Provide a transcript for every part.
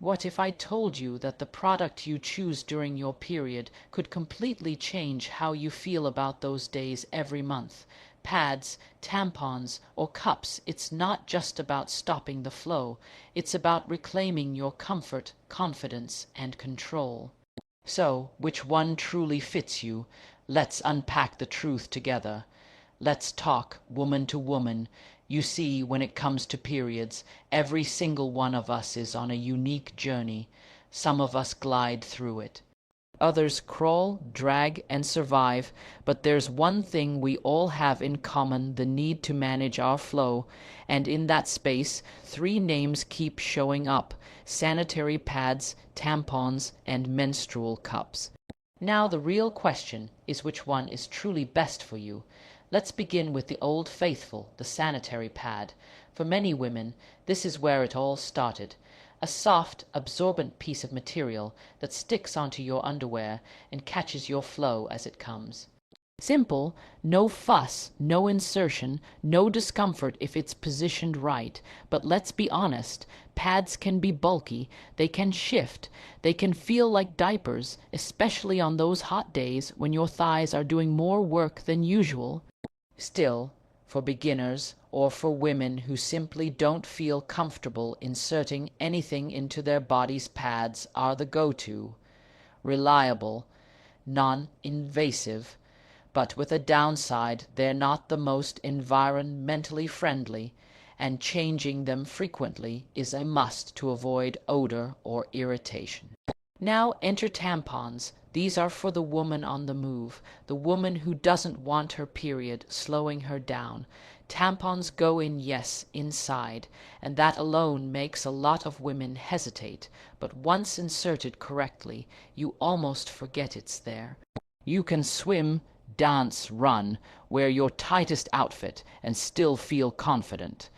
What if I told you that the product you choose during your period could completely change how you feel about those days every month? Pads, tampons, or cups, it's not just about stopping the flow. It's about reclaiming your comfort, confidence, and control. So, which one truly fits you? Let's unpack the truth together. Let's talk woman to woman. You see, when it comes to periods, every single one of us is on a unique journey. Some of us glide through it. Others crawl, drag, and survive, but there's one thing we all have in common: the need to manage our flow. And in that space, three names keep showing up: sanitary pads, tampons, and menstrual cups. Now the real question is which one is truly best for you. Let's begin with the old faithful, the sanitary pad. For many women, this is where it all started. A soft, absorbent piece of material that sticks onto your underwear and catches your flow as it comes. Simple, no fuss, no insertion, no discomfort if it's positioned right. But let's be honest, pads can be bulky, they can shift, they can feel like diapers, especially on those hot days when your thighs are doing more work than usual. Still, for beginners or for women who simply don't feel comfortable inserting anything into their body's pads are the go-to. Reliable, non-invasive, but with a downside: they're not the most environmentally friendly, and changing them frequently is a must to avoid odor or irritation. Now enter tampons. These are for the woman on the move, the woman who doesn't want her period slowing her down. Tampons go in, yes, inside, and that alone makes a lot of women hesitate. But once inserted correctly, you almost forget it's there. You can swim, dance, run, wear your tightest outfit, and still feel confident.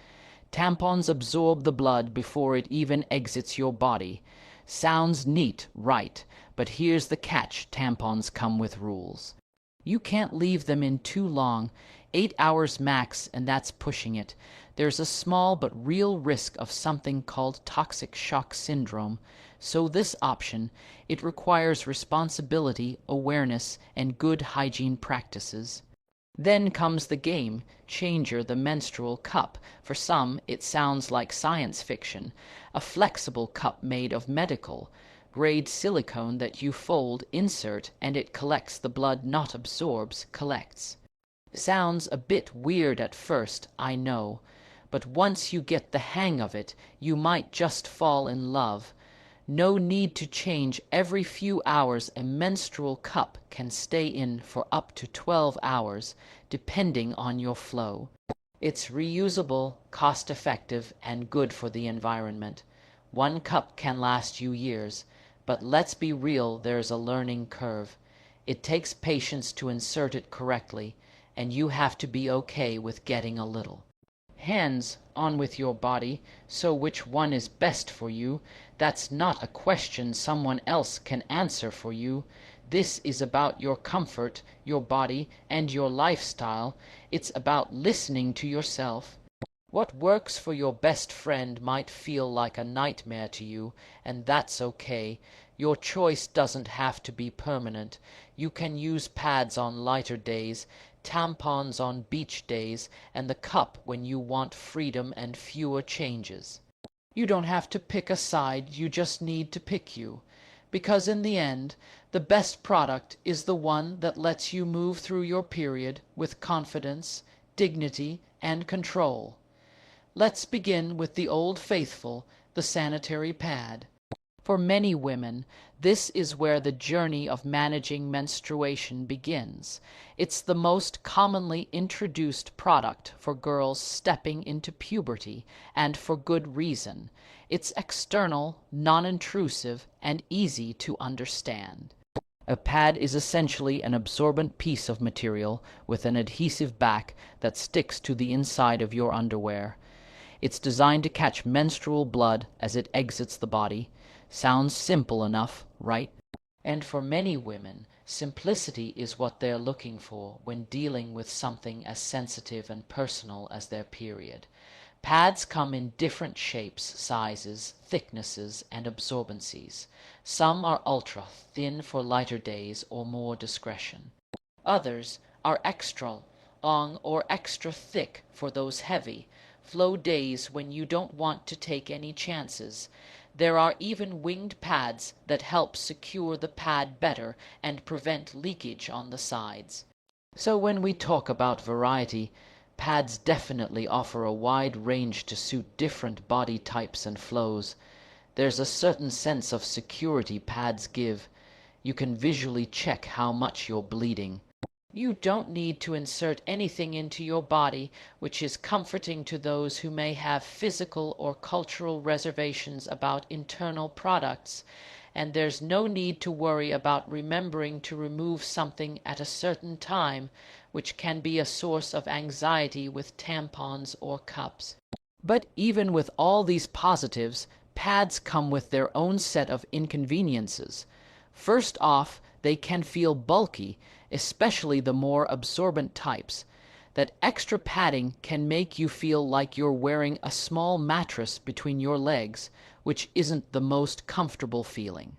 Tampons absorb the blood before it even exits your body. Sounds neat, right? But here's the catch: tampons come with rules. You can't leave them in too long, 8 hours max, and that's pushing it. There's a small but real risk of something called toxic shock syndrome. So this option, it requires responsibility, awareness, and good hygiene practices. Then comes the game changer, the menstrual cup. For some, it sounds like science fiction. A flexible cup made of medical grade silicone that you fold, insert, and it collects the blood, not absorbs, collects. Sounds a bit weird at first, I know, but once you get the hang of it, you might just fall in love. No need to change every few hours. A menstrual cup can stay in for up to 12 hours, depending on your flow. It's reusable, cost-effective, and good for the environment. One cup can last you years, but let's be real, there's a learning curve. It takes patience to insert it correctly, and you have to be okay with getting a little hands on with your body. So which one is best for you? That's not a question someone else can answer for you. This is about your comfort, your body, and your lifestyle. It's about listening to yourself. What works for your best friend might feel like a nightmare to you, and that's okay. Your choice doesn't have to be permanent. You can use pads on lighter days, tampons on beach days, and the cup when you want freedom and fewer changes. You don't have to pick a side, you just need to pick you. Because in the end, the best product is the one that lets you move through your period with confidence, dignity, and control. Let's begin with the old faithful, the sanitary pad. For many women, this is where the journey of managing menstruation begins. It's the most commonly introduced product for girls stepping into puberty, and for good reason. It's external, non-intrusive, and easy to understand. A pad is essentially an absorbent piece of material with an adhesive back that sticks to the inside of your underwear. It's designed to catch menstrual blood as it exits the body. Sounds simple enough, right? And for many women, simplicity is what they're looking for when dealing with something as sensitive and personal as their period. Pads come in different shapes, sizes, thicknesses, and absorbencies. Some are ultra thin for lighter days or more discretion. Others are extra long or extra thick for those heavy, flow days when you don't want to take any chances. There are even winged pads that help secure the pad better and prevent leakage on the sides. So when we talk about variety, pads definitely offer a wide range to suit different body types and flows. There's a certain sense of security pads give. You can visually check how much you're bleeding. You don't need to insert anything into your body, which is comforting to those who may have physical or cultural reservations about internal products, and there's no need to worry about remembering to remove something at a certain time, which can be a source of anxiety with tampons or cups. But even with all these positives, pads come with their own set of inconveniences. First off, they can feel bulky, especially the more absorbent types. That extra padding can make you feel like you're wearing a small mattress between your legs, which isn't the most comfortable feeling.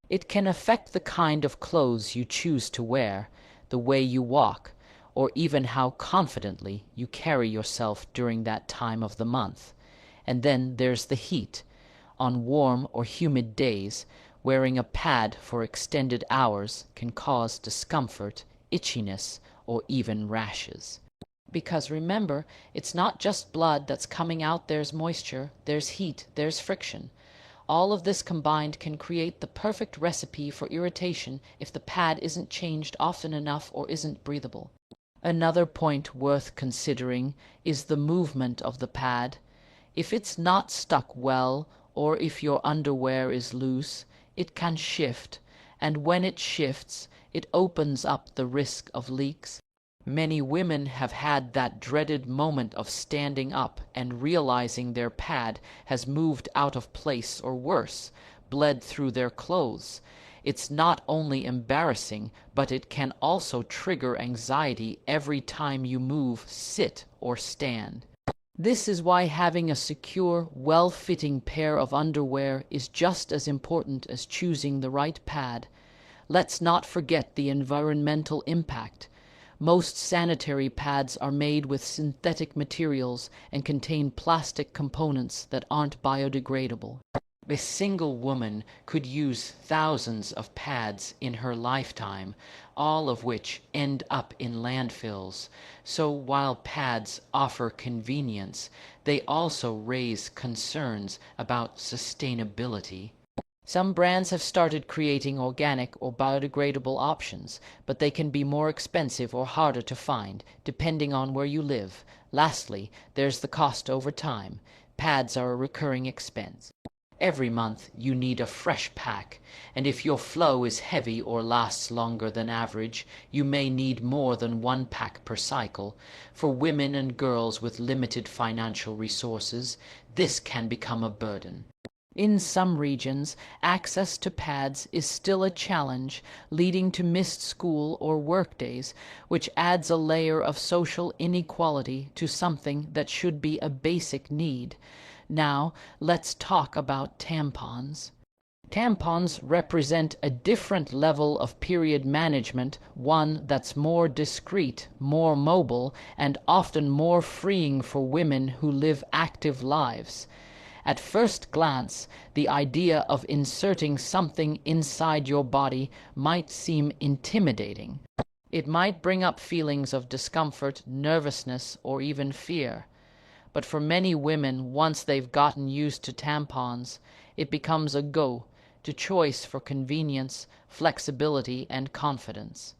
It can affect the kind of clothes you choose to wear, the way you walk, or even how confidently you carry yourself during that time of the month. And then there's the heat. On warm or humid days, wearing a pad for extended hours can cause discomfort, itchiness, or even rashes. Because remember, it's not just blood that's coming out, there's moisture, there's heat, there's friction. All of this combined can create the perfect recipe for irritation if the pad isn't changed often enough or isn't breathable. Another point worth considering is the movement of the pad. If it's not stuck well, or if your underwear is loose, it can shift, and when it shifts, it opens up the risk of leaks. Many women have had that dreaded moment of standing up and realizing their pad has moved out of place or worse, bled through their clothes. It's not only embarrassing, but it can also trigger anxiety every time you move, sit, or stand. This is why having a secure, well-fitting pair of underwear is just as important as choosing the right pad. Let's not forget the environmental impact. Most sanitary pads are made with synthetic materials and contain plastic components that aren't biodegradable. A single woman could use thousands of pads in her lifetime, all of which end up in landfills. So while pads offer convenience, they also raise concerns about sustainability. Some brands have started creating organic or biodegradable options, but they can be more expensive or harder to find, depending on where you live. Lastly, there's the cost over time. Pads are a recurring expense. Every month you need a fresh pack, and if your flow is heavy or lasts longer than average, you may need more than one pack per cycle. For women and girls with limited financial resources, this can become a burden. In some regions, access to pads is still a challenge, leading to missed school or work days, which adds a layer of social inequality to something that should be a basic need. Now, let's talk about tampons. Tampons represent a different level of period management, one that's more discreet, more mobile, and often more freeing for women who live active lives. At first glance, the idea of inserting something inside your body might seem intimidating. It might bring up feelings of discomfort, nervousness, or even fear. But for many women, once they've gotten used to tampons, it becomes a go-to choice for convenience, flexibility, and confidence.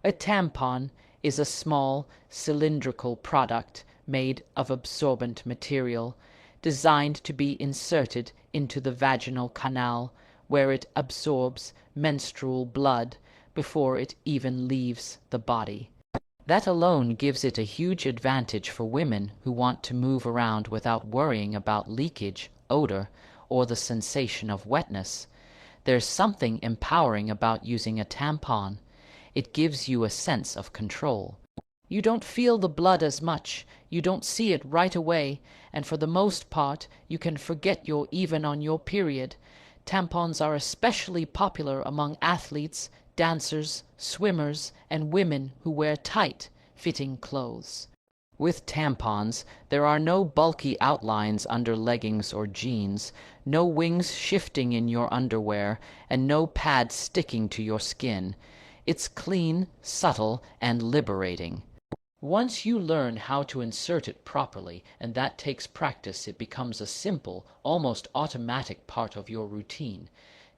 A tampon is a small, cylindrical product made of absorbent material, designed to be inserted into the vaginal canal, where it absorbs menstrual blood before it even leaves the body. That alone gives it a huge advantage for women who want to move around without worrying about leakage, odor, or the sensation of wetness. There's something empowering about using a tampon. It gives you a sense of control. You don't feel the blood as much, you don't see it right away, and for the most part you can forget you're even on your period. Tampons are especially popular among athletes, dancers, swimmers, and women who wear tight, fitting clothes. With tampons, there are no bulky outlines under leggings or jeans, no wings shifting in your underwear, and no pads sticking to your skin. It's clean, subtle, and liberating. Once you learn how to insert it properly, and that takes practice, it becomes a simple, almost automatic part of your routine.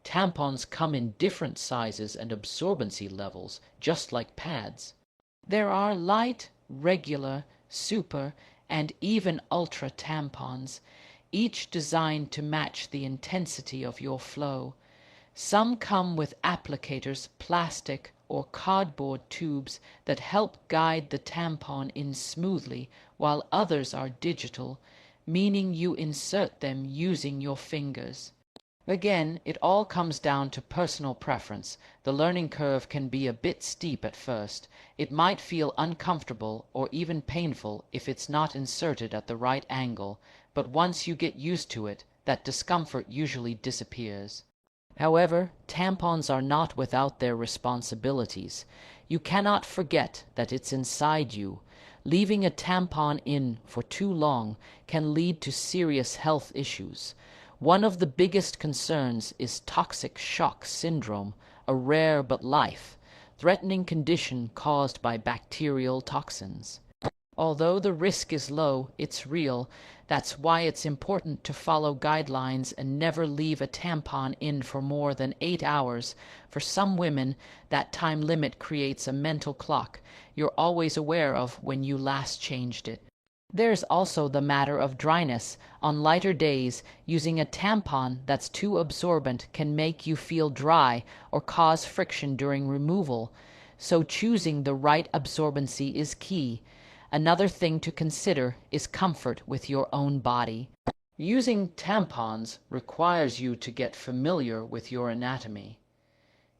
Tampons come in different sizes and absorbency levels, just like pads. There are light, regular, super, and even ultra tampons, each designed to match the intensity of your flow. Some come with applicators, plastic or cardboard tubes that help guide the tampon in smoothly, while others are digital, meaning you insert them using your fingers. Again, it all comes down to personal preference. The learning curve can be a bit steep at first. It might feel uncomfortable or even painful if it's not inserted at the right angle, but once you get used to it, that discomfort usually disappears. However, tampons are not without their responsibilities. You cannot forget that it's inside you. Leaving a tampon in for too long can lead to serious health issues. One of the biggest concerns is toxic shock syndrome, a rare but life-threatening condition caused by bacterial toxins. Although the risk is low, it's real. That's why it's important to follow guidelines and never leave a tampon in for more than 8 hours. For some women, that time limit creates a mental clock you're always aware of when you last changed it. There's also the matter of dryness. On lighter days, using a tampon that's too absorbent can make you feel dry or cause friction during removal, so choosing the right absorbency is key. Another thing to consider is comfort with your own body. Using tampons requires you to get familiar with your anatomy.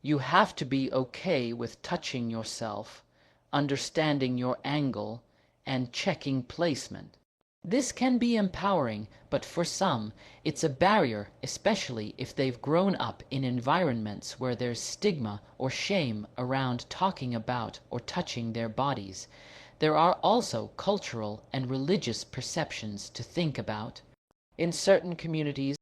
You have to be okay with touching yourself, understanding your angle, and checking placement. This can be empowering, but for some, it's a barrier, especially if they've grown up in environments where there's stigma or shame around talking about or touching their bodies. There are also cultural and religious perceptions to think about. In certain communities,